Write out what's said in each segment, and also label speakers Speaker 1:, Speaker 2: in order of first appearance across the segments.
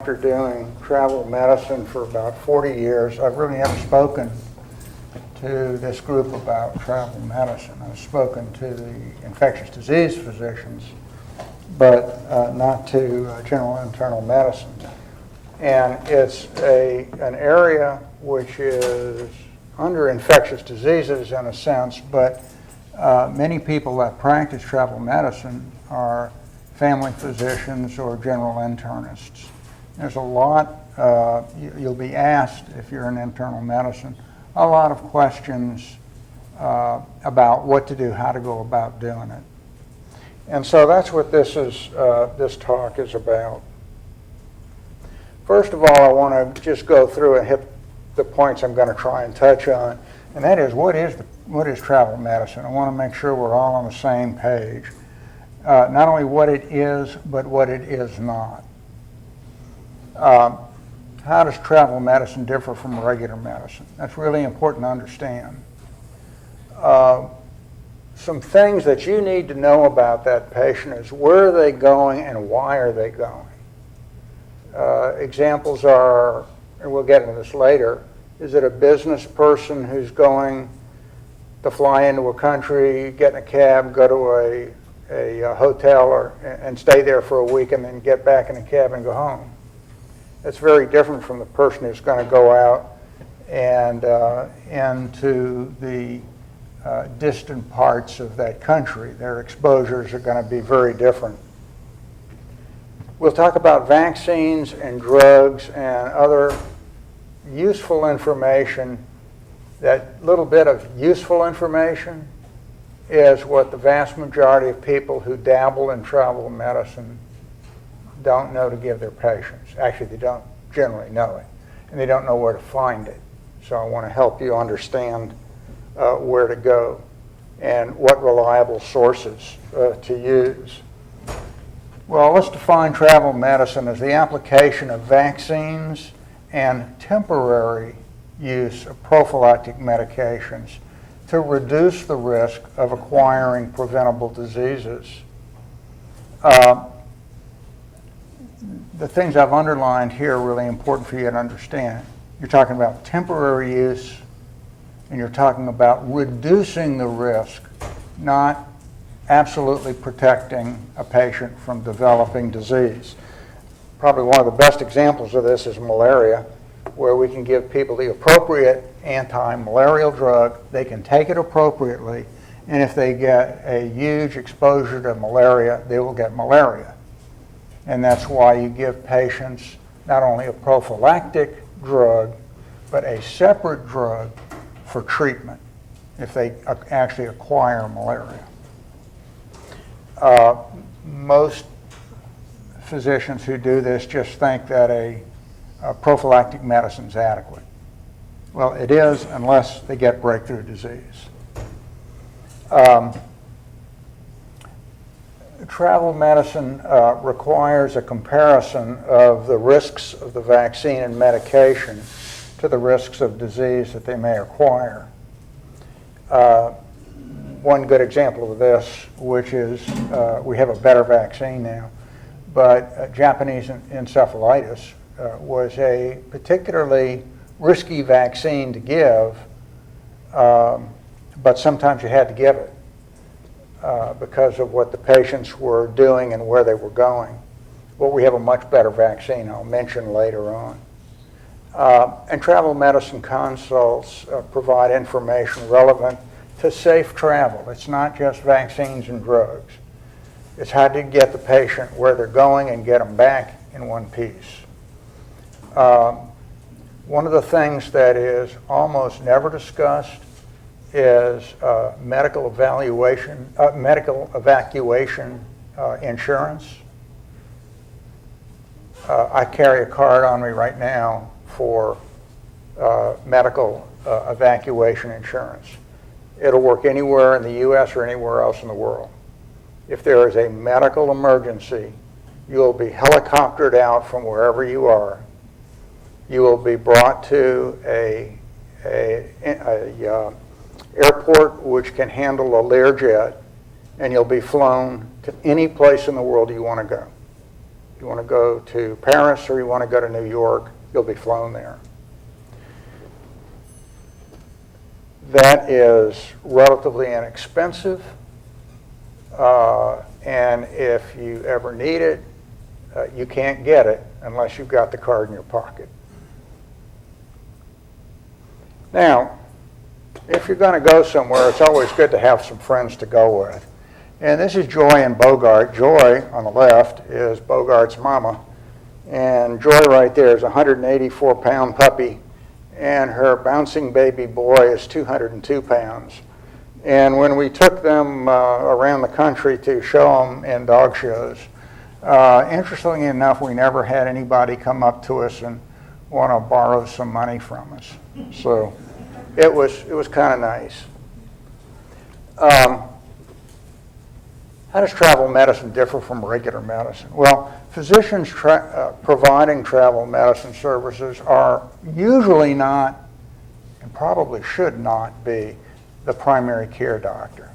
Speaker 1: after doing travel medicine for about 40 years, I really haven't spoken to this group about travel medicine. I've spoken to the infectious disease physicians, but not to general internal medicine. And it's an area which is under infectious diseases in a sense, but many people that practice travel medicine are family physicians or general internists. There's a lot, you'll be asked if you're in internal medicine, a lot of questions about what to do, how to go about doing it. And so that's what this talk is about. First of all, I want to just go through and hit the points I'm going to try and touch on, and that is what is travel medicine. I want to make sure we're all on the same page. Not only what it is, but what it is not. How does travel medicine differ from regular medicine? That's really important to understand. Some things that you need to know about that patient is where are they going and why are they going? Examples are, and we'll get into this later, is it a business person who's going to fly into a country, get in a cab, go to a hotel and stay there for a week and then get back in a cab and go home? That's very different from the person who's going to go out and into the distant parts of that country. Their exposures are going to be very different. We'll talk about vaccines and drugs and other useful information. That little bit of useful information is what the vast majority of people who dabble in travel medicine don't know to give their patients. Actually, they don't generally know it, and they don't know where to find it. So I want to help you understand where to go and what reliable sources to use. Well, let's define travel medicine as the application of vaccines and temporary use of prophylactic medications to reduce the risk of acquiring preventable diseases. The things I've underlined here are really important for you to understand. You're talking about temporary use, and you're talking about reducing the risk, not absolutely protecting a patient from developing disease. Probably one of the best examples of this is malaria, where we can give people the appropriate anti-malarial drug. They can take it appropriately, and if they get a huge exposure to malaria, they will get malaria. And that's why you give patients not only a prophylactic drug, but a separate drug for treatment if they actually acquire malaria. Most physicians who do this just think that a prophylactic medicine is adequate. Well, it is unless they get breakthrough disease. Travel medicine requires a comparison of the risks of the vaccine and medication to the risks of disease that they may acquire. One good example of this, which is we have a better vaccine now, but Japanese encephalitis was a particularly risky vaccine to give, but sometimes you had to give it because of what the patients were doing and where they were going. But we have a much better vaccine I'll mention later on. And travel medicine consults provide information relevant to safe travel. It's not just vaccines and drugs. It's how to get the patient where they're going and get them back in one piece. One of the things that is almost never discussed is medical evacuation insurance. I carry a card on me right now for medical evacuation insurance. It'll work anywhere in the U.S. or anywhere else in the world. If there is a medical emergency, you'll be helicoptered out from wherever you are. You will be brought to a airport which can handle a Learjet, and you'll be flown to any place in the world you want to go. You want to go to Paris or you want to go to New York, you'll be flown there. That is relatively inexpensive, and if you ever need it, you can't get it unless you've got the card in your pocket. Now, if you're going to go somewhere, it's always good to have some friends to go with. And this is Joy and Bogart. Joy, on the left, is Bogart's mama. And Joy right there is a 184-pound puppy. And her bouncing baby boy is 202 pounds. And when we took them around the country to show them in dog shows, interestingly enough, we never had anybody come up to us and want to borrow some money from us. So it was kind of nice. How does travel medicine differ from regular medicine? Well, physicians providing travel medicine services are usually not, and probably should not be, the primary care doctor.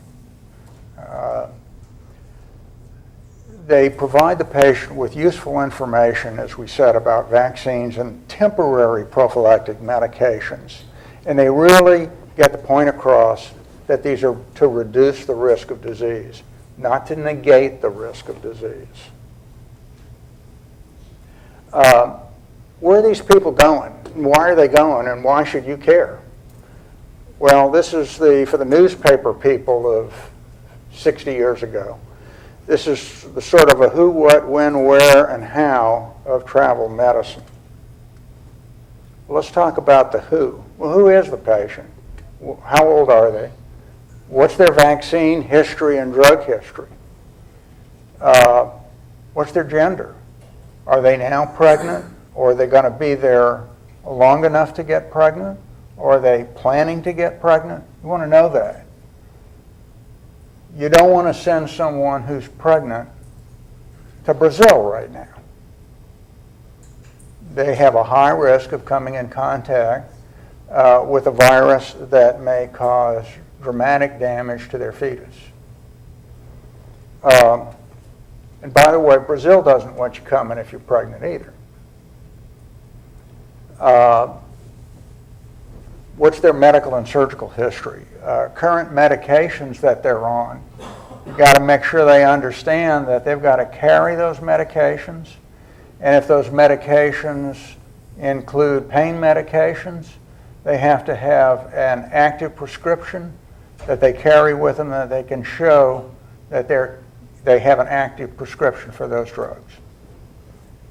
Speaker 1: They provide the patient with useful information, as we said, about vaccines and temporary prophylactic medications. And they really get the point across that these are to reduce the risk of disease, not to negate the risk of disease. Where are these people going? Why are they going, and why should you care? Well, this is for the newspaper people of 60 years ago. This is the sort of a who, what, when, where, and how of travel medicine. Well, let's talk about the who. Well, who is the patient? How old are they? What's their vaccine history and drug history? What's their gender? Are they now pregnant? Or are they going to be there long enough to get pregnant? Or are they planning to get pregnant? You want to know that. You don't want to send someone who's pregnant to Brazil right now. They have a high risk of coming in contact with a virus that may cause dramatic damage to their fetus. And by the way, Brazil doesn't want you coming if you're pregnant either. What's their medical and surgical history? Current medications that they're on. You've got to make sure they understand that they've got to carry those medications. And if those medications include pain medications, they have to have an active prescription that they carry with them, that they can show that they have an active prescription for those drugs.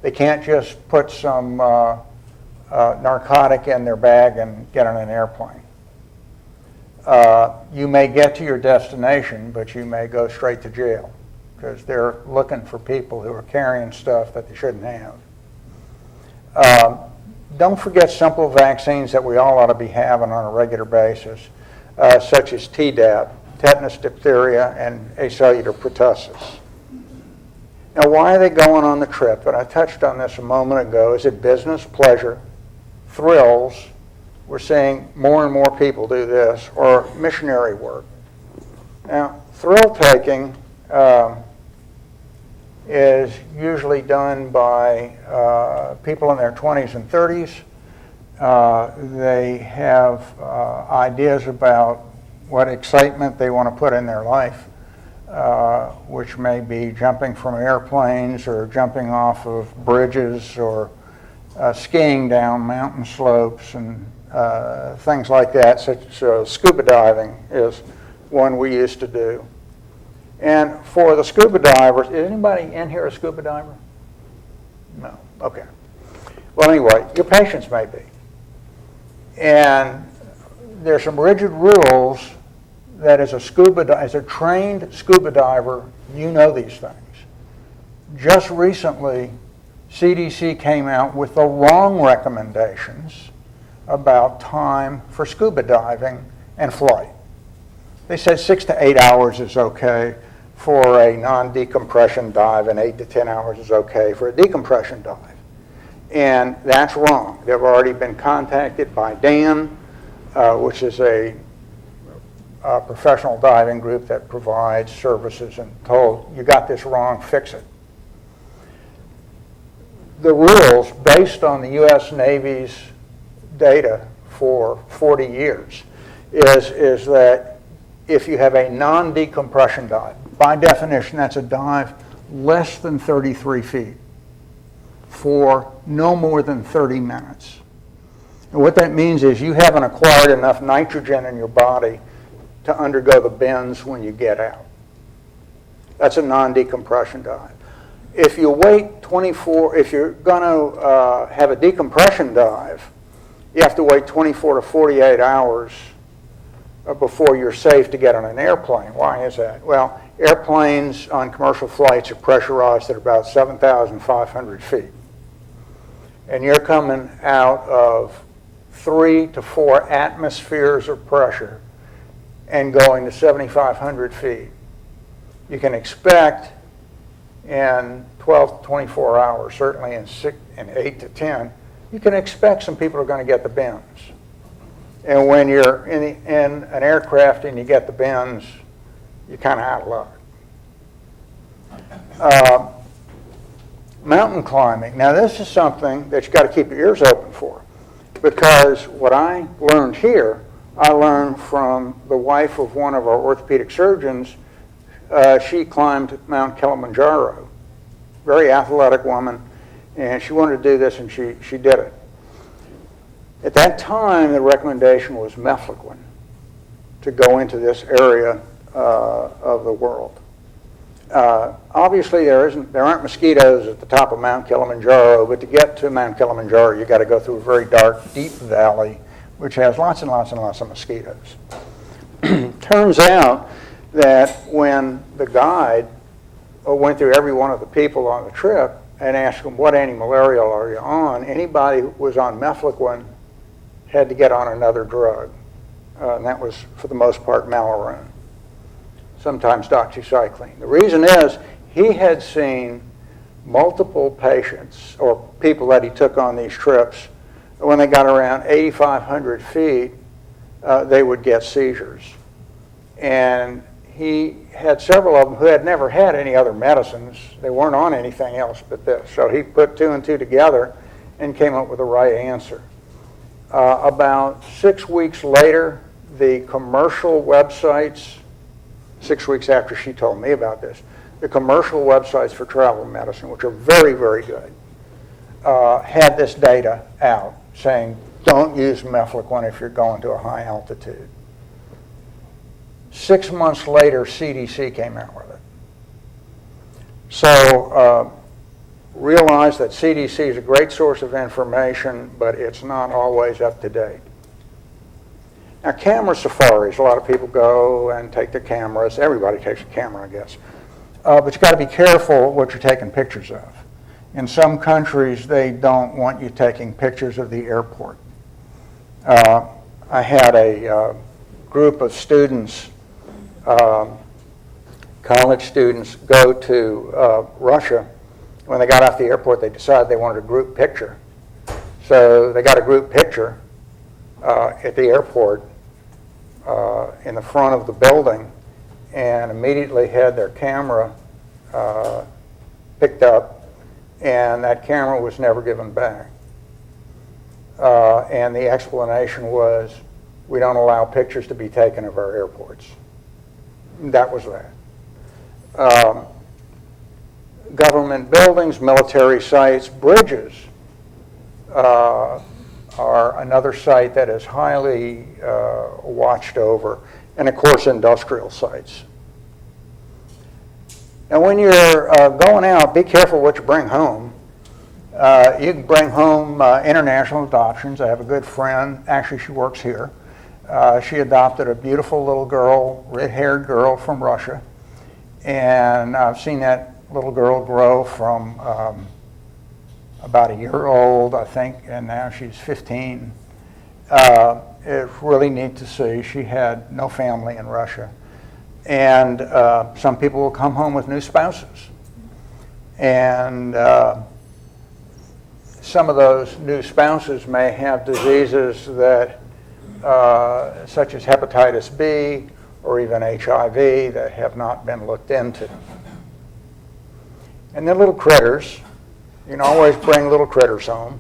Speaker 1: They can't just put some narcotic in their bag and get on an airplane. You may get to your destination, but you may go straight to jail because they're looking for people who are carrying stuff that they shouldn't have. Don't forget simple vaccines that we all ought to be having on a regular basis, such as Tdap, tetanus, diphtheria, and acellular pertussis. Now, why are they going on the trip? And I touched on this a moment ago. Is it business, pleasure, thrills? We're seeing more and more people do this, or missionary work. Now, thrill-taking is usually done by people in their 20s and 30s. They have ideas about what excitement they want to put in their life, which may be jumping from airplanes or jumping off of bridges or skiing down mountain slopes and things like that, such as scuba diving is one we used to do. And for the scuba divers, is anybody in here a scuba diver? No, okay. Well, anyway, your patients may be. And there's some rigid rules that as a trained scuba diver, you know these things. Just recently, CDC came out with the wrong recommendations about time for scuba diving and flight. They said 6 to 8 hours is okay for a non-decompression dive, and 8 to 10 hours is okay for a decompression dive. And that's wrong. They've already been contacted by DAN, which is a professional diving group that provides services, and told, you got this wrong, fix it. the rules based on the U.S. Navy's data for 40 years is that if you have a non-decompression dive, by definition that's a dive less than 33 feet for no more than 30 minutes. And what that means is you haven't acquired enough nitrogen in your body to undergo the bends when you get out. That's a non-decompression dive. If you wait if you're going to have a decompression dive, you have to wait 24 to 48 hours before you're safe to get on an airplane. Why is that? Well, airplanes on commercial flights are pressurized at about 7,500 feet. And you're coming out of 3 to 4 atmospheres of pressure and going to 7,500 feet. You can expect in 12 to 24 hours, certainly in 8 to 10, you can expect some people are going to get the bends. And when you're in an aircraft and you get the bends, you're kind of out of luck. Mountain climbing. Now this is something that you've got to keep your ears open for, because what I learned here, I learned from the wife of one of our orthopedic surgeons. She climbed Mount Kilimanjaro, very athletic woman, and she wanted to do this, and she did it. At that time, the recommendation was mefloquine to go into this area of the world. Obviously, there aren't mosquitoes at the top of Mount Kilimanjaro, but to get to Mount Kilimanjaro, you got to go through a very dark, deep valley, which has lots and lots and lots of mosquitoes. Turns out that when the guide went through every one of the people on the trip and asked them, what antimalarial are you on, anybody who was on mefloquine had to get on another drug. And that was, for the most part, Malarone, sometimes doxycycline. The reason is he had seen multiple patients or people that he took on these trips. When they got around 8,500 feet, they would get seizures. And he had several of them who had never had any other medicines. They weren't on anything else but this. So he put 2 and 2 together and came up with the right answer. About 6 weeks later, the commercial websites, 6 weeks after she told me about this, the commercial websites for travel medicine, which are very, very good, had this data out saying, don't use mefloquine if you're going to a high altitude. 6 months later, CDC came out with it. So realize that CDC is a great source of information, but it's not always up to date. Now, camera safaris, a lot of people go and take their cameras. Everybody takes a camera, I guess. But you've got to be careful what you're taking pictures of. In some countries, they don't want you taking pictures of the airport. I had a group of students, college students, go to Russia. When they got off the airport, they decided they wanted a group picture. So they got a group picture at the airport in the front of the building, and immediately had their camera picked up, and that camera was never given back. And the explanation was, we don't allow pictures to be taken of our airports. That was that. Government buildings, military sites, bridges are another site that is highly watched over, and of course industrial sites. Now when you're going out, be careful what you bring home. You can bring home international adoptions. I have a good friend, actually she works here. She adopted a beautiful little girl, red-haired girl from Russia, and I've seen that little girl grow from about a year old, I think, and now she's 15. It's really neat to see. She had no family in Russia. And some people will come home with new spouses. And some of those new spouses may have diseases that, such as hepatitis B or even HIV, that have not been looked into. And they're little critters. You can always bring little critters home.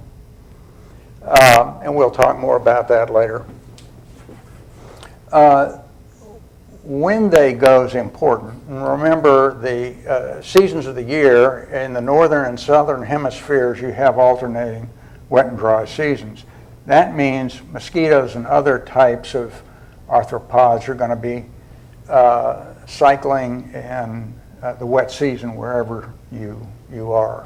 Speaker 1: And we'll talk more about that later. When they go is important. And remember, the seasons of the year in the northern and southern hemispheres, you have alternating wet and dry seasons. That means mosquitoes and other types of arthropods are going to be cycling in the wet season wherever you are.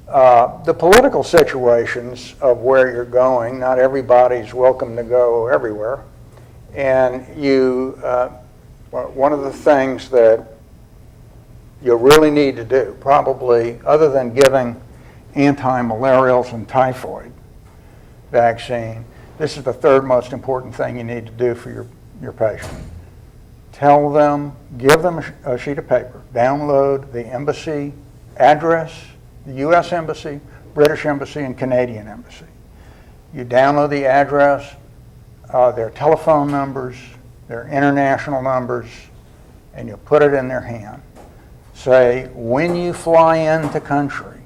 Speaker 1: The political situations of where you're going, not everybody's welcome to go everywhere. And one of the things that you really need to do, probably other than giving anti-malarials and typhoid vaccine, this is the third most important thing you need to do for your patient. Tell them, give them a sheet of paper, download the embassy address, the U.S. Embassy, British Embassy, and Canadian Embassy. You download the address, their telephone numbers, their international numbers, and you put it in their hand. Say, when you fly into country,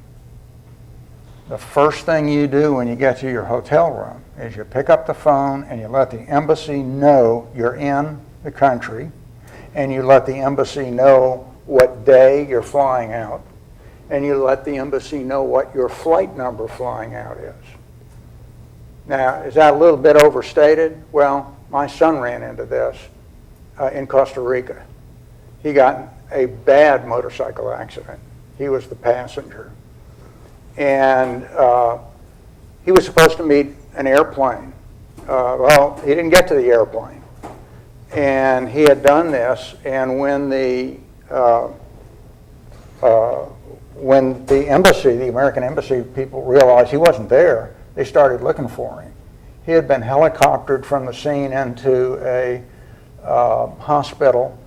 Speaker 1: the first thing you do when you get to your hotel room is you pick up the phone and you let the embassy know you're in the country, and you let the embassy know what day you're flying out, and you let the embassy know what your flight number flying out is. Now, is that a little bit overstated? Well, my son ran into this in Costa Rica. He got a bad motorcycle accident. He was the passenger. And he was supposed to meet an airplane. Well, he didn't get to the airplane. And he had done this, and when the embassy, the American embassy people realized he wasn't there, they started looking for him. He had been helicoptered from the scene into a hospital,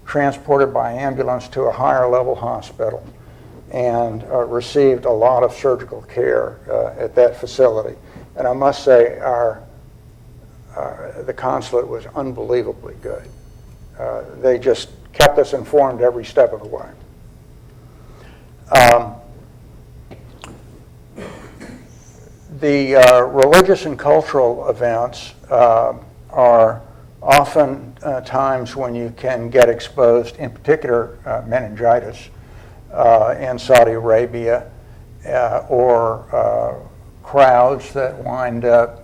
Speaker 1: transported by ambulance to a higher level hospital, and received a lot of surgical care at that facility. And I must say, the consulate was unbelievably good. They just kept us informed every step of the way. The religious and cultural events are often times when you can get exposed, in particular meningitis in Saudi Arabia, or crowds that wind up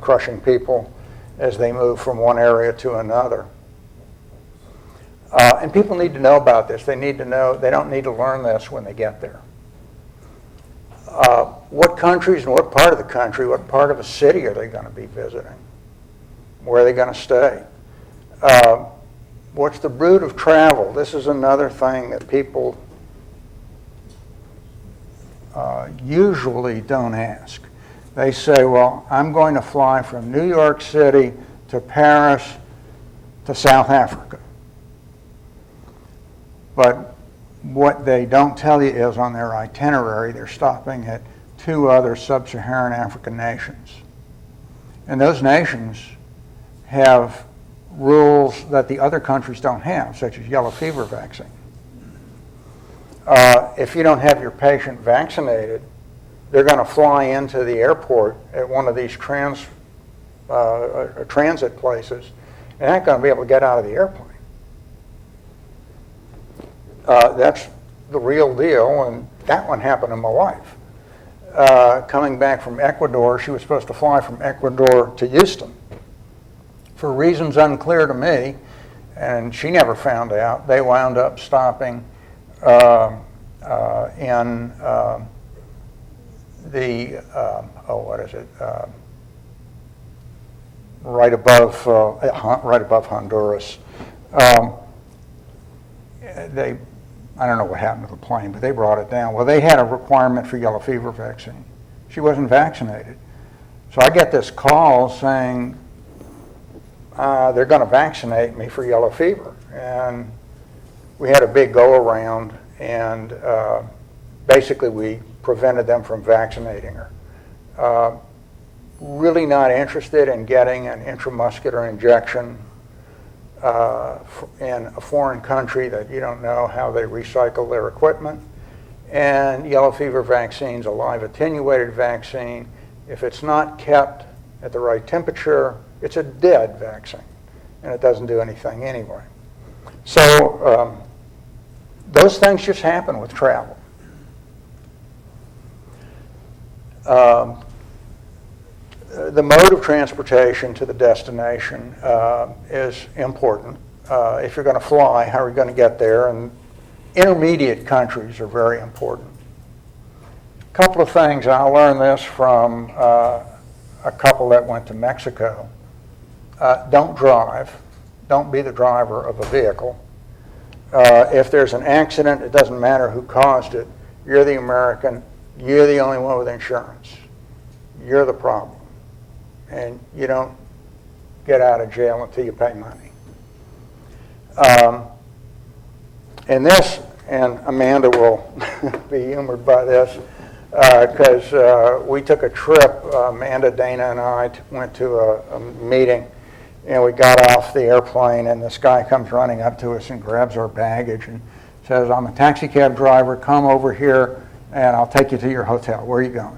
Speaker 1: crushing people as they move from one area to another. And people need to know about this. They need to know, they don't need to learn this when they get there. What countries and what part of the country, what part of a city are they going to be visiting? Where are they going to stay? What's the route of travel? This is another thing that people usually don't ask. They say, well, I'm going to fly from New York City to Paris to South Africa. But what they don't tell you is on their itinerary, they're stopping at 2 other sub-Saharan African nations. And those nations have rules that the other countries don't have, such as yellow fever vaccine. If you don't have your patient vaccinated, they're going to fly into the airport at one of these transit places, and they're not going to be able to get out of the airplane. That's the real deal, and that one happened to my wife. Coming back from Ecuador, she was supposed to fly from Ecuador to Houston. For reasons unclear to me, and she never found out, they wound up stopping in right above Honduras. I don't know what happened to the plane, but they brought it down. Well, they had a requirement for yellow fever vaccine. She wasn't vaccinated. So I get this call saying they're going to vaccinate me for yellow fever. And we had a big go-around, and basically we prevented them from vaccinating her. Really not interested in getting an intramuscular injection in a foreign country that you don't know how they recycle their equipment, And yellow fever vaccine's a live attenuated vaccine. If it's not kept at the right temperature, it's a dead vaccine, and it doesn't do anything anyway. So those things just happen with travel. The mode of transportation to the destination is important. If you're going to fly, how are you going to get there? And intermediate countries are very important. A couple of things, I learned this from a couple that went to Mexico. Don't drive. Don't be the driver of a vehicle. If there's an accident, it doesn't matter who caused it. You're the American. You're the only one with insurance. You're the problem. And you don't get out of jail until you pay money. And this, and Amanda will be humored by this, because we took a trip, Amanda, Dana, and I went to a meeting, and we got off the airplane, and this guy comes running up to us and grabs our baggage and says, "I'm a taxi cab driver, come over here, and I'll take you to your hotel. Where are you going?"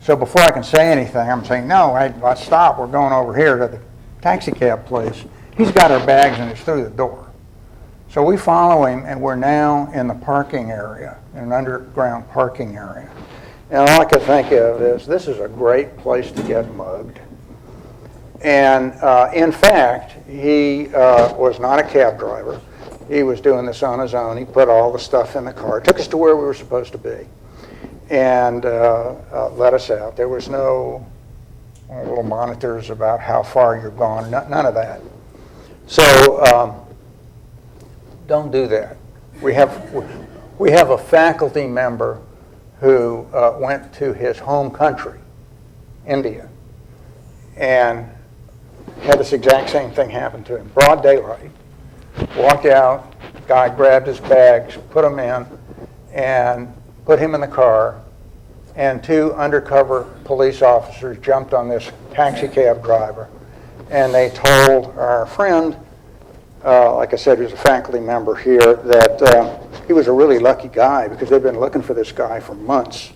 Speaker 1: So before I can say anything, I'm saying, "No, let's stop. We're going over here to the taxi cab place." He's got our bags, and it's through the door. So we follow him, and we're now in the parking area, in an underground parking area. And all I could think of is, this is a great place to get mugged. And in fact, he was not a cab driver. He was doing this on his own. He put all the stuff in the car, took us to where we were supposed to be, and let us out. There was no little monitors about how far you're gone, none of that. So don't do that. We have a faculty member who went to his home country, India, and had this exact same thing happen to him. Broad daylight. Walked out, guy grabbed his bags, put them in, and put him in the car, and two undercover police officers jumped on this taxi cab driver, and they told our friend, like I said, he was a faculty member here, that he was a really lucky guy because they'd been looking for this guy for months,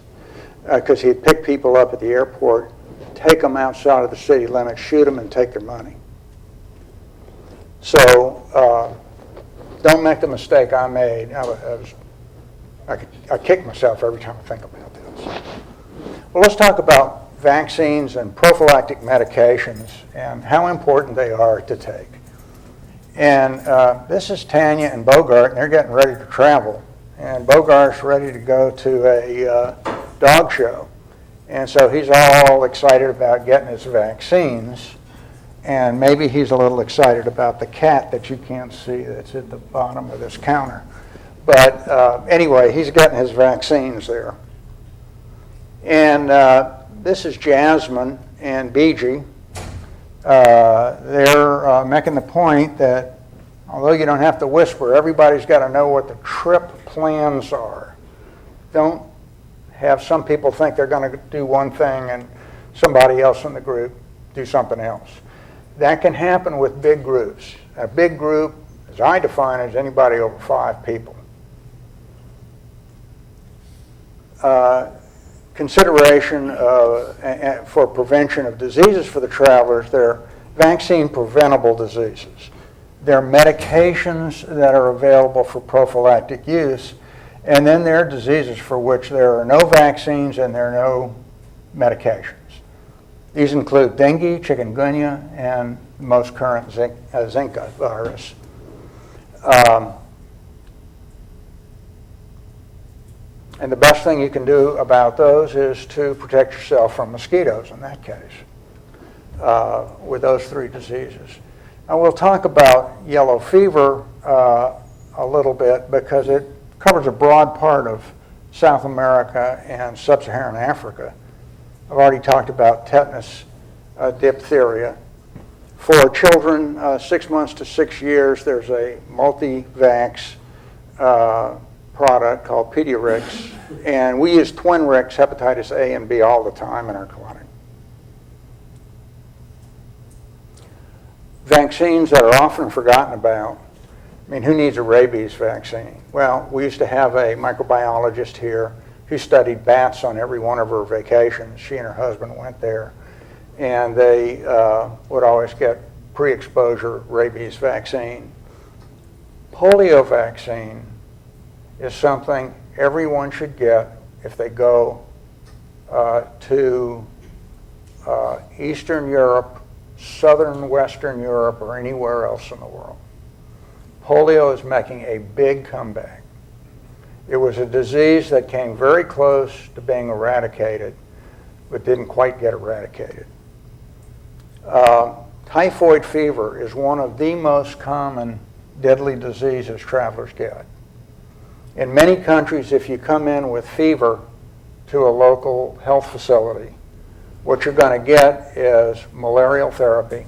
Speaker 1: because he'd pick people up at the airport, take them outside of the city limits, shoot them, and take their money. So don't make the mistake I made. I kick myself every time I think about this. Well, let's talk about vaccines and prophylactic medications and how important they are to take. And this is Tanya and Bogart, and they're getting ready to travel. And Bogart's ready to go to a dog show. And so he's all excited about getting his vaccines. And maybe he's a little excited about the cat that you can't see that's at the bottom of this counter. But anyway, he's getting his vaccines there. And this is Jasmine and BG. They're making the point that although you don't have to whisper, everybody's got to know what the trip plans are. Don't have some people think they're going to do one thing and somebody else in the group do something else. That can happen with big groups. A big group, as I define it, is anybody over 5 people. Consideration for prevention of diseases for the travelers, they're vaccine preventable diseases. There are medications that are available for prophylactic use, and then there are diseases for which there are no vaccines and there are no medications. These include dengue, chikungunya, and the most current Zika virus. And the best thing you can do about those is to protect yourself from mosquitoes in that case, with those 3 diseases. Now we'll talk about yellow fever a little bit because it covers a broad part of South America and sub-Saharan Africa. I've already talked about tetanus, diphtheria. For children 6 months to 6 years, there's a multi-vax product called Pediarix, and we use Twinrix, hepatitis A and B, all the time in our clinic. Vaccines that are often forgotten about I mean, who needs a rabies vaccine? Well, we used to have a microbiologist here who studied bats on every one of her vacations. She and her husband went there, and they would always get pre-exposure rabies vaccine. Polio vaccine is something everyone should get if they go to Eastern Europe, Southern Western Europe, or anywhere else in the world. Polio is making a big comeback. It was a disease that came very close to being eradicated, but didn't quite get eradicated. Typhoid fever is one of the most common deadly diseases travelers get. In many countries, if you come in with fever to a local health facility, what you're going to get is malarial therapy.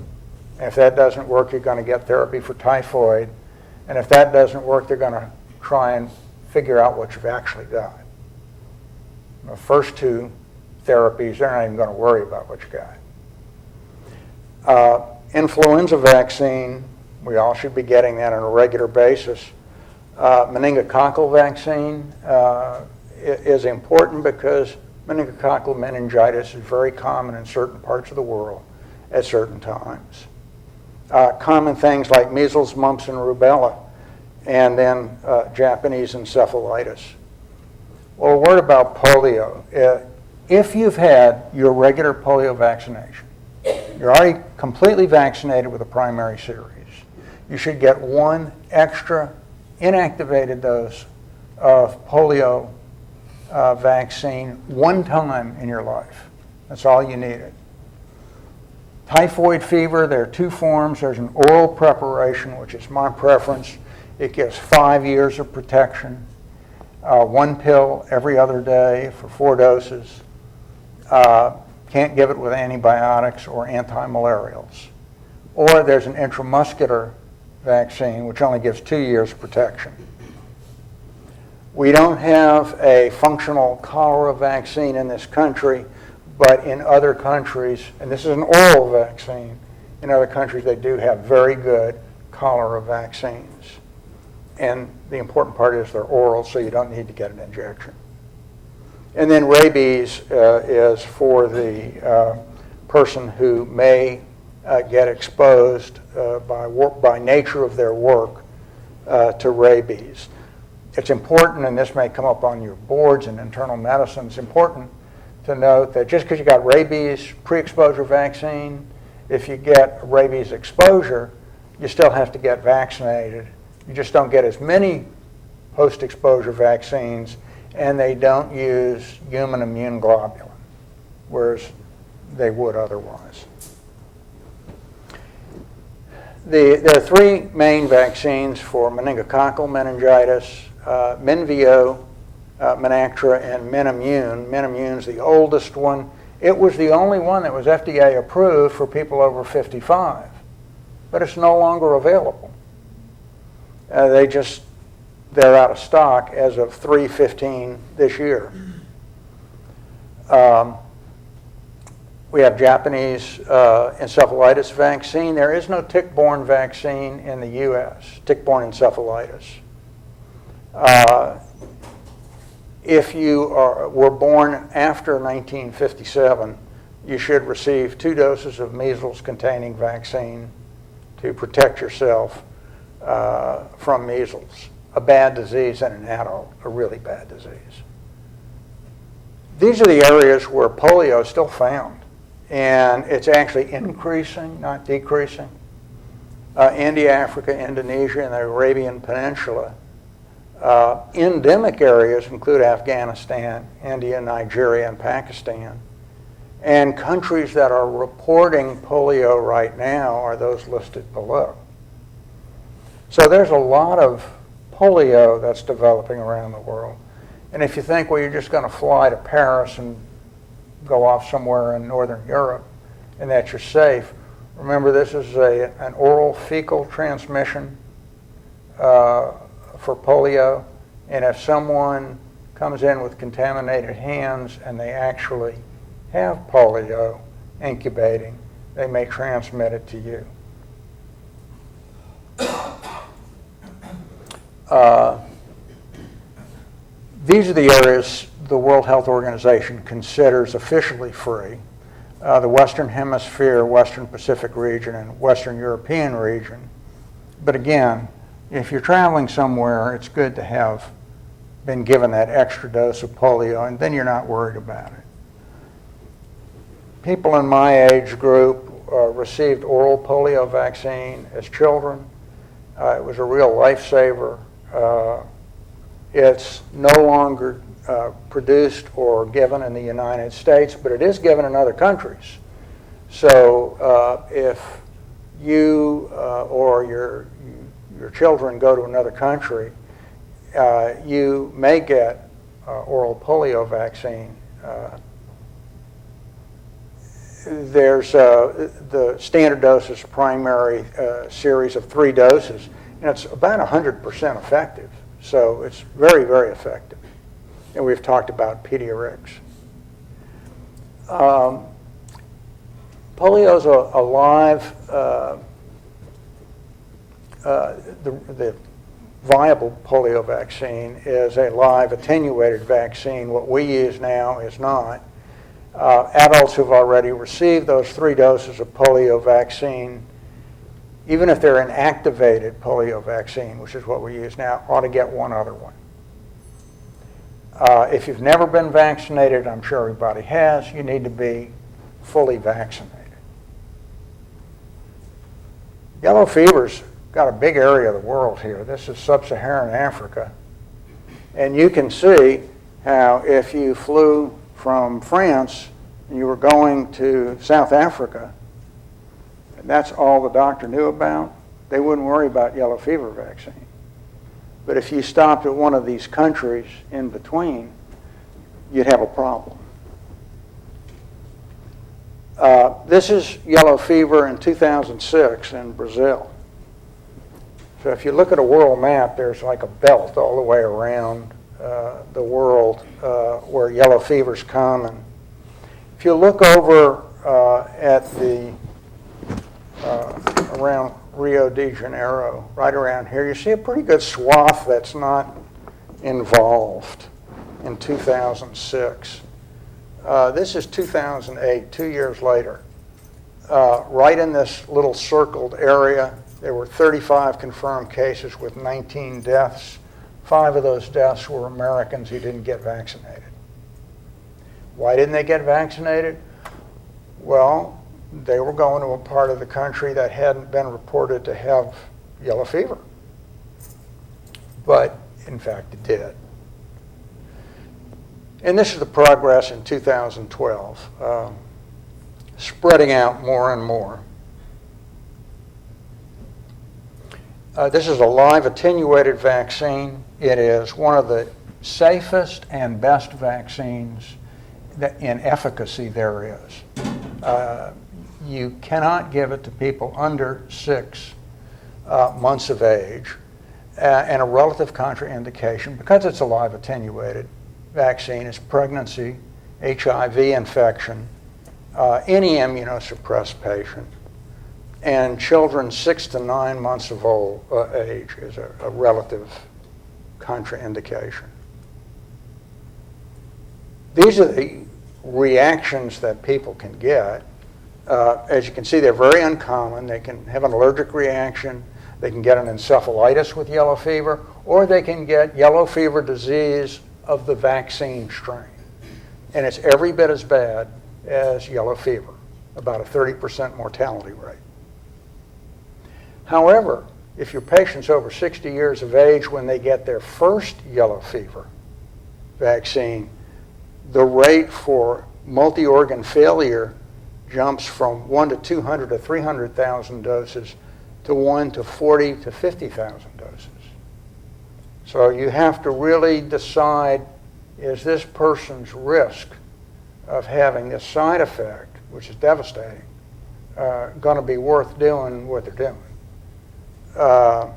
Speaker 1: And if that doesn't work, you're going to get therapy for typhoid. And if that doesn't work, they're going to try and figure out what you've actually got. The first two therapies, they're not even going to worry about what you got. Influenza vaccine, we all should be getting that on a regular basis. Meningococcal vaccine is important because meningococcal meningitis is very common in certain parts of the world at certain times. Common things like measles, mumps, and rubella, and then Japanese encephalitis. Well, a word about polio. If you've had your regular polio vaccination, you're already completely vaccinated with a primary series, you should get one extra inactivated dose of polio vaccine one time in your life. That's all you needed. Typhoid fever, there are two forms. There's an oral preparation, which is my preference. It gives 5 years of protection. One pill every other day for 4 doses. Can't give it with antibiotics or antimalarials. Or there's an intramuscular vaccine, which only gives 2 years protection. We don't have a functional cholera vaccine in this country, but in other countries, and this is an oral vaccine, in other countries they do have very good cholera vaccines. And the important part is they're oral, so you don't need to get an injection. And then rabies is for the person who may get exposed by nature of their work to rabies. It's important, and this may come up on your boards in internal medicine, it's important to note that just because you got rabies pre-exposure vaccine, if you get rabies exposure, you still have to get vaccinated. You just don't get as many post-exposure vaccines, and they don't use human immune globulin, whereas they would otherwise. There are 3 main vaccines for meningococcal meningitis, Menveo, Menactra, and Menimmune. Menimmune's the oldest one. It was the only one that was FDA approved for people over 55, but it's no longer available. They're out of stock as of 3/15 this year. We have Japanese encephalitis vaccine. There is no tick-borne vaccine in the U.S., tick-borne encephalitis. If you were born after 1957, you should receive 2 doses of measles-containing vaccine to protect yourself from measles, a bad disease in an adult, a really bad disease. These are the areas where polio is still found, and it's actually increasing, not decreasing. India, Africa, Indonesia, and the Arabian Peninsula. Endemic areas include Afghanistan, India, Nigeria, and Pakistan. And countries that are reporting polio right now are those listed below. So there's a lot of polio that's developing around the world. And if you think, well, you're just going to fly to Paris and go off somewhere in Northern Europe and that you're safe, remember this is an oral fecal transmission for polio, and if someone comes in with contaminated hands and they actually have polio incubating, they may transmit it to you. These are the areas the World Health Organization considers officially free. The Western Hemisphere, Western Pacific region, and Western European region. But again, if you're traveling somewhere, it's good to have been given that extra dose of polio, and then you're not worried about it. People in my age group received oral polio vaccine as children. It was a real lifesaver. It's no longer produced or given in the United States, but it is given in other countries. So if you or your children go to another country, you may get oral polio vaccine. There's the standard dose is a primary series of 3 doses, and it's about 100% effective. So it's very, very effective. And we've talked about pediatrics. Polio is a live, the viable polio vaccine is a live attenuated vaccine. What we use now is not. Adults who've already received those 3 doses of polio vaccine, even if they're an activated polio vaccine, which is what we use now, ought to get one other one. If you've never been vaccinated, I'm sure everybody has, you need to be fully vaccinated. Yellow fever's got a big area of the world here. This is sub-Saharan Africa. And you can see how if you flew from France and you were going to South Africa, and that's all the doctor knew about, they wouldn't worry about yellow fever vaccine. But if you stopped at one of these countries in between, you'd have a problem. This is yellow fever in 2006 in Brazil. So if you look at a world map, there's like a belt all the way around the world where yellow fever's common. If you look over at the around Rio de Janeiro, right around here, you see a pretty good swath that's not involved in 2006. This is 2008, 2 years later. Right in this little circled area, there were 35 confirmed cases with 19 deaths. 5 of those deaths were Americans who didn't get vaccinated. Why didn't they get vaccinated? Well, they were going to a part of the country that hadn't been reported to have yellow fever. But, in fact, it did. And this is the progress in 2012, spreading out more and more. This is a live attenuated vaccine. It is one of the safest and best vaccines that in efficacy there is. You cannot give it to people under 6 months of age, and a relative contraindication, because it's a live attenuated vaccine, is pregnancy, HIV infection, any immunosuppressed patient, and children 6 to 9 months of age is a relative contraindication. These are the reactions that people can get. As you can see, they're very uncommon. They can have an allergic reaction, they can get an encephalitis with yellow fever, or they can get yellow fever disease of the vaccine strain. And it's every bit as bad as yellow fever, about a 30% mortality rate. However, if your patient's over 60 years of age when they get their first yellow fever vaccine, the rate for multi-organ failure jumps from 1 to 200 to 300,000 doses to 1 to 40 to 50,000 doses. So you have to really decide, is this person's risk of having this side effect, which is devastating, going to be worth doing what they're doing? I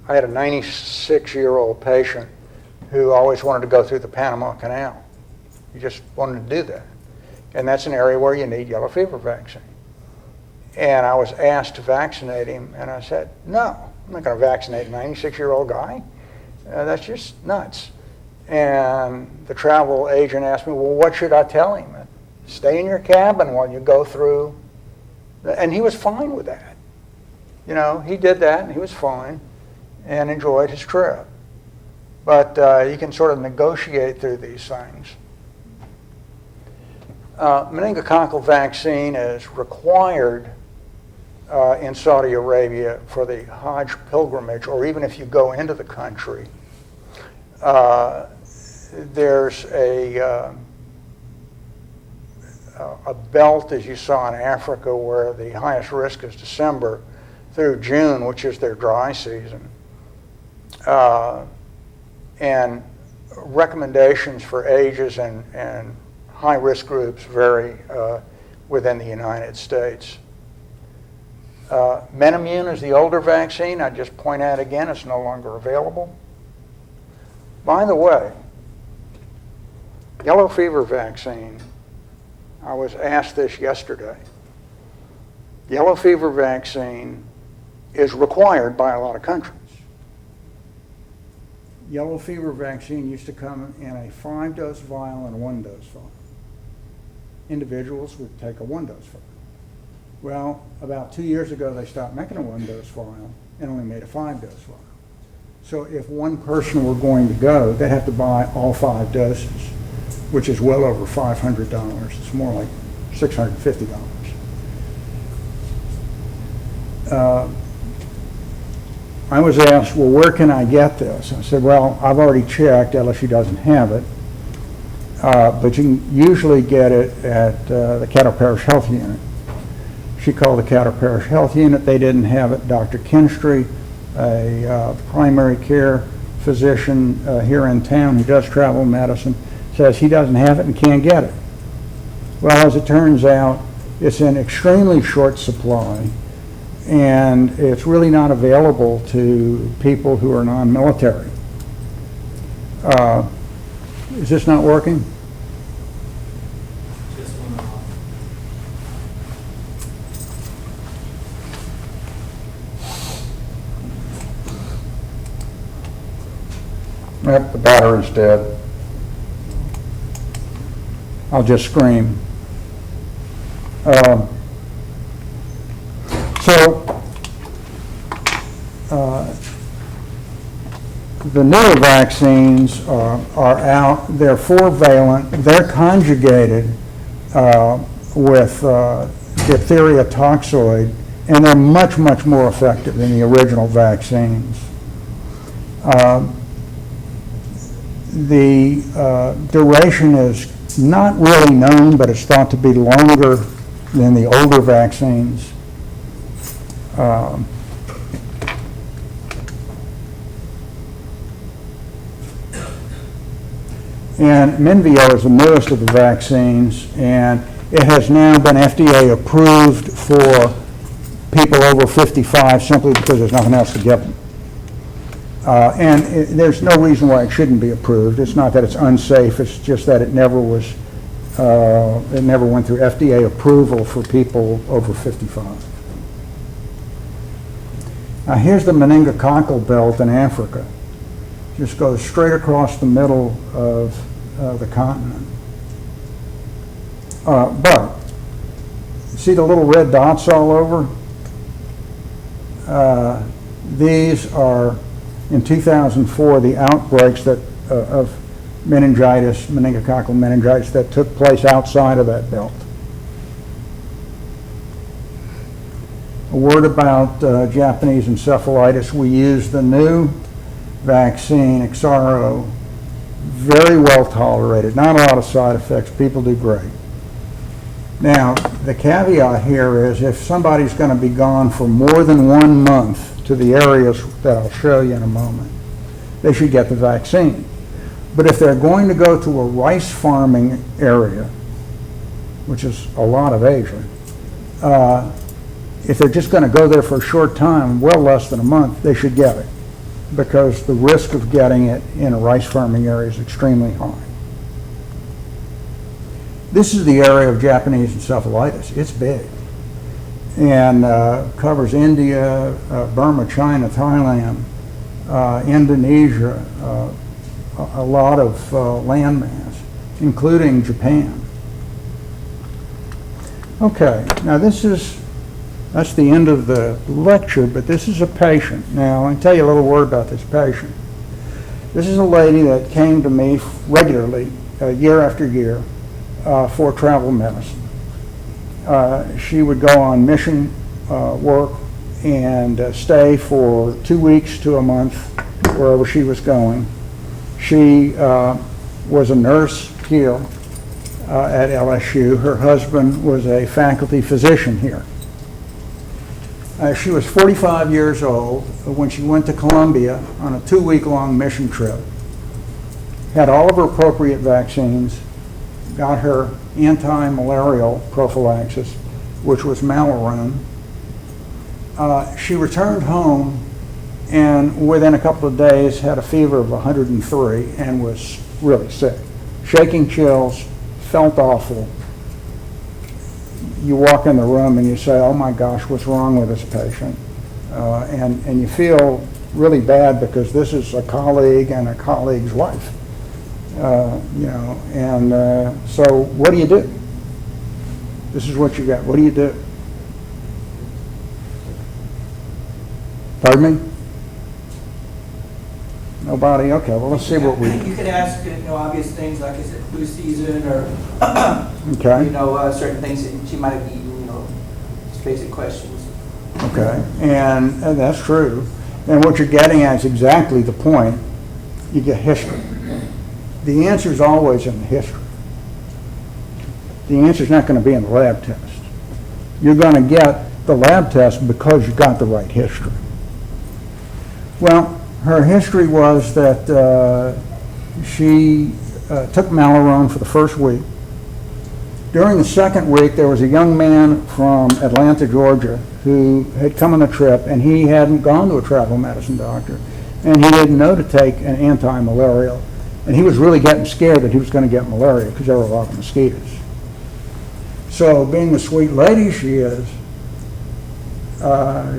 Speaker 1: had a 96-year-old patient who always wanted to go through the Panama Canal. He just wanted to do that. And that's an area where you need yellow fever vaccine. And I was asked to vaccinate him, and I said, no, I'm not going to vaccinate a 96-year-old guy. That's just nuts. And the travel agent asked me, well, what should I tell him? Stay in your cabin while you go through. And he was fine with that. You know, he did that and he was fine and enjoyed his trip. But you can sort of negotiate through these things. Meningococcal vaccine is required in Saudi Arabia for the Hajj pilgrimage, or even if you go into the country. There's a belt, as you saw in Africa, where the highest risk is December through June, which is their dry season. And recommendations for ages and high-risk groups vary within the United States. Menimmune is the older vaccine. I just point out again, it's no longer available. By the way, yellow fever vaccine, I was asked this yesterday. Yellow fever vaccine is required by a lot of countries. Yellow fever vaccine used to come in a 5-dose vial and a 1-dose vial. Individuals would take a 1-dose vial. Well, about 2 years ago, they stopped making a 1-dose vial and only made a 5-dose vial. So if one person were going to go, they'd have to buy all 5 doses, which is well over $500. It's more like $650. I was asked, well, where can I get this? I said, well, I've already checked. LSU doesn't have it. But you can usually get it at the Caddo Parish Health Unit. She called the Caddo Parish Health Unit. They didn't have it. Dr. Kinstry, a primary care physician here in town who does travel medicine, says he doesn't have it and can't get it. Well, as it turns out, it's in extremely short supply, and it's really not available to people who are non-military. Is this not working?
Speaker 2: Just went off.
Speaker 1: Yep, the battery's dead. I'll just scream. The newer vaccines are out. They're 4-valent. They're conjugated with diphtheria toxoid, and they're much, much more effective than the original vaccines. The duration is not really known, but it's thought to be longer than the older vaccines. And Menvio is the newest of the vaccines, and it has now been FDA approved for people over 55 simply because there's nothing else to give them. There's no reason why it shouldn't be approved. It's not that it's unsafe, it's just that it never was, it never went through FDA approval for people over 55. Now here's the meningococcal belt in Africa. Just goes straight across the middle of the continent. But, see the little red dots all over? These are, in 2004, the outbreaks that, of meningitis, meningococcal meningitis, that took place outside of that belt. A word about Japanese encephalitis. We use the new vaccine, Xaro, very well tolerated, not a lot of side effects, people do great. Now, the caveat here is if somebody's going to be gone for more than 1 month to the areas that I'll show you in a moment, they should get the vaccine. But if they're going to go to a rice farming area, which is a lot of Asia, if they're just going to go there for a short time, well less than a month, they should get it, because the risk of getting it in a rice farming area is extremely high. This is the area of Japanese encephalitis. It's big. and covers India, Burma, China, Thailand, Indonesia, a lot of landmass, including Japan. Okay, now that's the end of the lecture, but this is a patient. Now, I'll tell you a little word about this patient. This is a lady that came to me regularly, year after year, for travel medicine. She would go on mission work and stay for 2 weeks to a month wherever she was going. She was a nurse here at LSU. Her husband was a faculty physician here. She was 45 years old when she went to Colombia on a 2-week-long mission trip. Had all of her appropriate vaccines, got her anti-malarial prophylaxis, which was Malarone. She returned home and within a couple of days had a fever of 103 and was really sick. Shaking chills, felt awful. You walk in the room and you say, oh my gosh, what's wrong with this patient? And you feel really bad because this is a colleague and a colleague's wife. So what do you do? This is what you got. What do you do? Pardon me? Nobody? Okay, well, let's see what we...
Speaker 2: You could ask, obvious things like, is it flu season or,
Speaker 1: okay.
Speaker 2: Certain things that she might have eaten, just basic questions.
Speaker 1: Okay, and that's true. And what you're getting at is exactly the point. You get history. The answer is always in the history. The answer is not going to be in the lab test. You're going to get the lab test because you got the right history. Well, her history was that she took Malarone for the first week. During the second week, there was a young man from Atlanta, Georgia, who had come on a trip, and he hadn't gone to a travel medicine doctor, and he didn't know to take an anti-malarial. And he was really getting scared that he was going to get malaria because there were a lot of mosquitoes. So, being the sweet lady she is,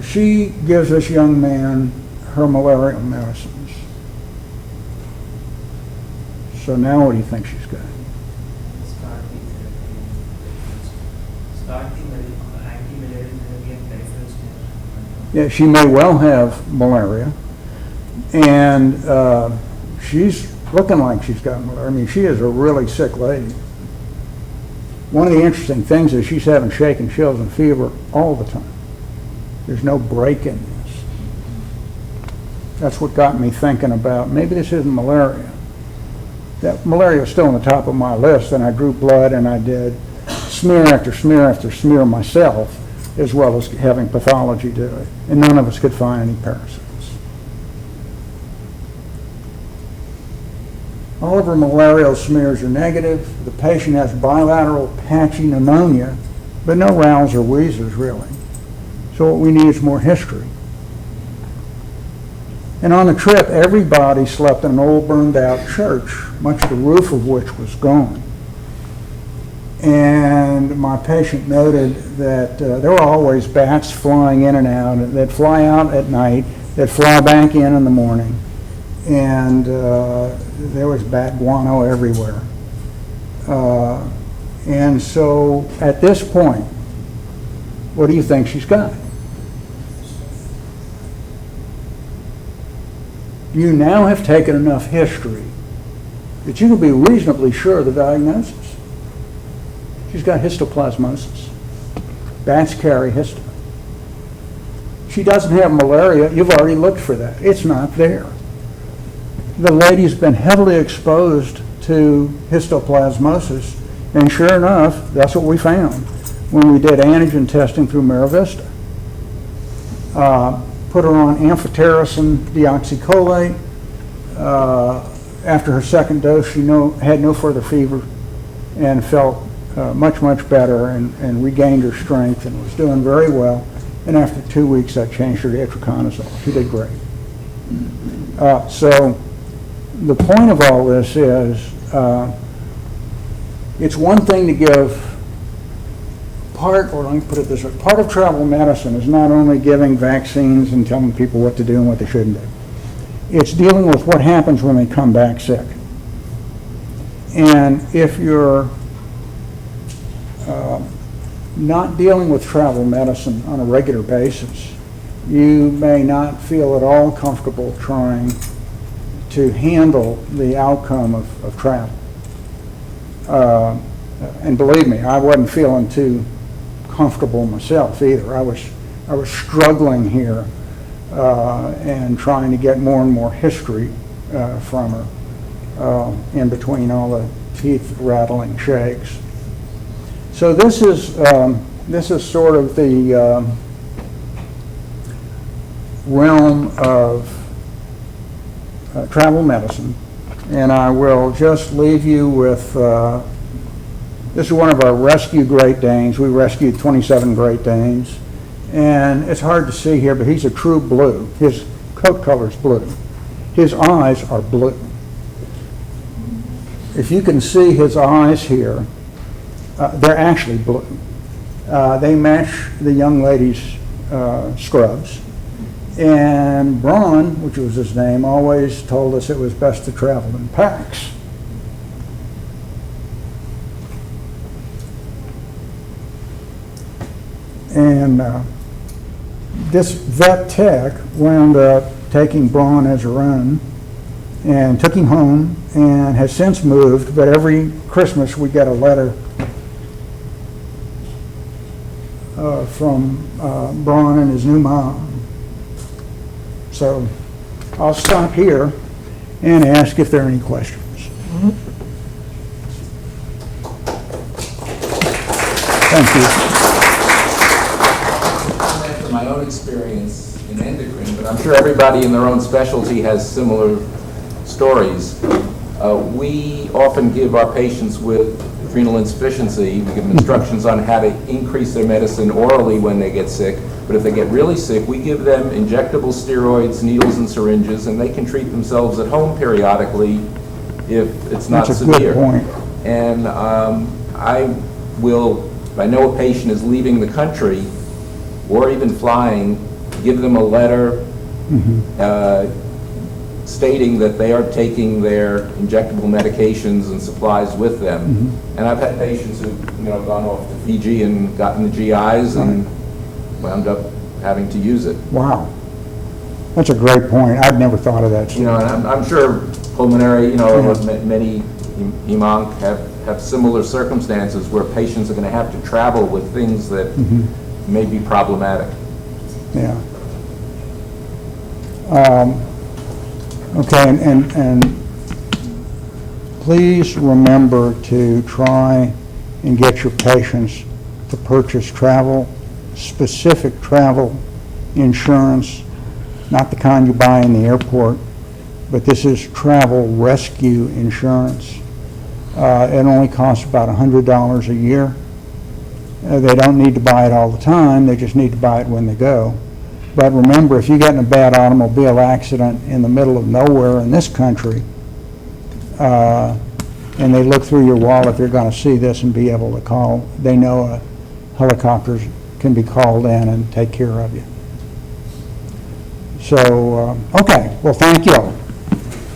Speaker 1: she gives this young man her malarial medicines. So now what do you think she's got? Yeah, she may well have malaria, and she's looking like she's got malaria. I mean, she is a really sick lady. One of the interesting things is she's having shaking chills and fever all the time. There's no break in this. That's what got me thinking about maybe this isn't malaria. That malaria was still on the top of my list, and I drew blood and I did smear after smear after smear myself, as well as having pathology do it. And none of us could find any parasites. All of her malarial smears are negative. The patient has bilateral patchy pneumonia, but no rales or wheezers really. So what we need is more history. And on the trip, everybody slept in an old burned out church, much of the roof of which was gone. And my patient noted that there were always bats flying in and out. They'd fly out at night, they'd fly back in the morning. And there was bat guano everywhere. And so at this point, what do you think she's got? You now have taken enough history that you can be reasonably sure of the diagnosis. She's got histoplasmosis. Bats carry histamine. She doesn't have malaria. You've already looked for that. It's not there. The lady's been heavily exposed to histoplasmosis, and sure enough, that's what we found when we did antigen testing through Maravista. Put her on amphotericin deoxycholate. After her second dose, she had no further fever and felt much, much better and regained her strength and was doing very well. And after 2 weeks, I changed her to itraconazole. She did great. So the point of all this is it's one thing to give or let me put it this way, part of travel medicine is not only giving vaccines and telling people what to do and what they shouldn't do. It's dealing with what happens when they come back sick. And if you're not dealing with travel medicine on a regular basis, you may not feel at all comfortable trying to handle the outcome of travel. And believe me, I wasn't feeling too comfortable myself either. I was struggling here and trying to get more and more history from her in between all the teeth rattling shakes. So this is sort of the realm of travel medicine, and I will just leave you with this is one of our rescue Great Danes. We rescued 27 Great Danes, and it's hard to see here, but he's a true blue. His coat color's blue. His eyes are blue. If you can see his eyes here, they're actually blue. They match the young lady's scrubs. And Braun, which was his name, always told us it was best to travel in packs. And this vet tech wound up taking Braun as her own and took him home and has since moved, but every Christmas we get a letter from Braun and his new mom. So I'll stop here and ask if there are any questions. Thank you.
Speaker 3: From my own experience in endocrine, but I'm sure everybody in their own specialty has similar stories. We often give our patients with adrenal insufficiency, we give them instructions on how to increase their medicine orally when they get sick, but if they get really sick, we give them injectable steroids, needles and syringes, and they can treat themselves at home periodically if it's not severe.
Speaker 1: That's a good point.
Speaker 3: And if I know a patient is leaving the country or even flying, give them a letter stating that they are taking their injectable medications and supplies with them. And I've had patients who've gone off to Fiji and gotten the GIs and wound up having to use it.
Speaker 1: Wow. That's a great point. I'd never thought of that.
Speaker 3: And I'm sure pulmonary, many hemonc have similar circumstances where patients are going to have to travel with things that may be problematic.
Speaker 1: Yeah. Okay, and please remember to try and get your patients to purchase specific travel insurance, not the kind you buy in the airport, but this is travel rescue insurance. It only costs about $100 a year. They don't need to buy it all the time, they just need to buy it when they go. But remember, if you get in a bad automobile accident in the middle of nowhere in this country, and they look through your wallet, they're going to see this and be able to call. They know helicopters can be called in and take care of you. So, okay, well, thank you.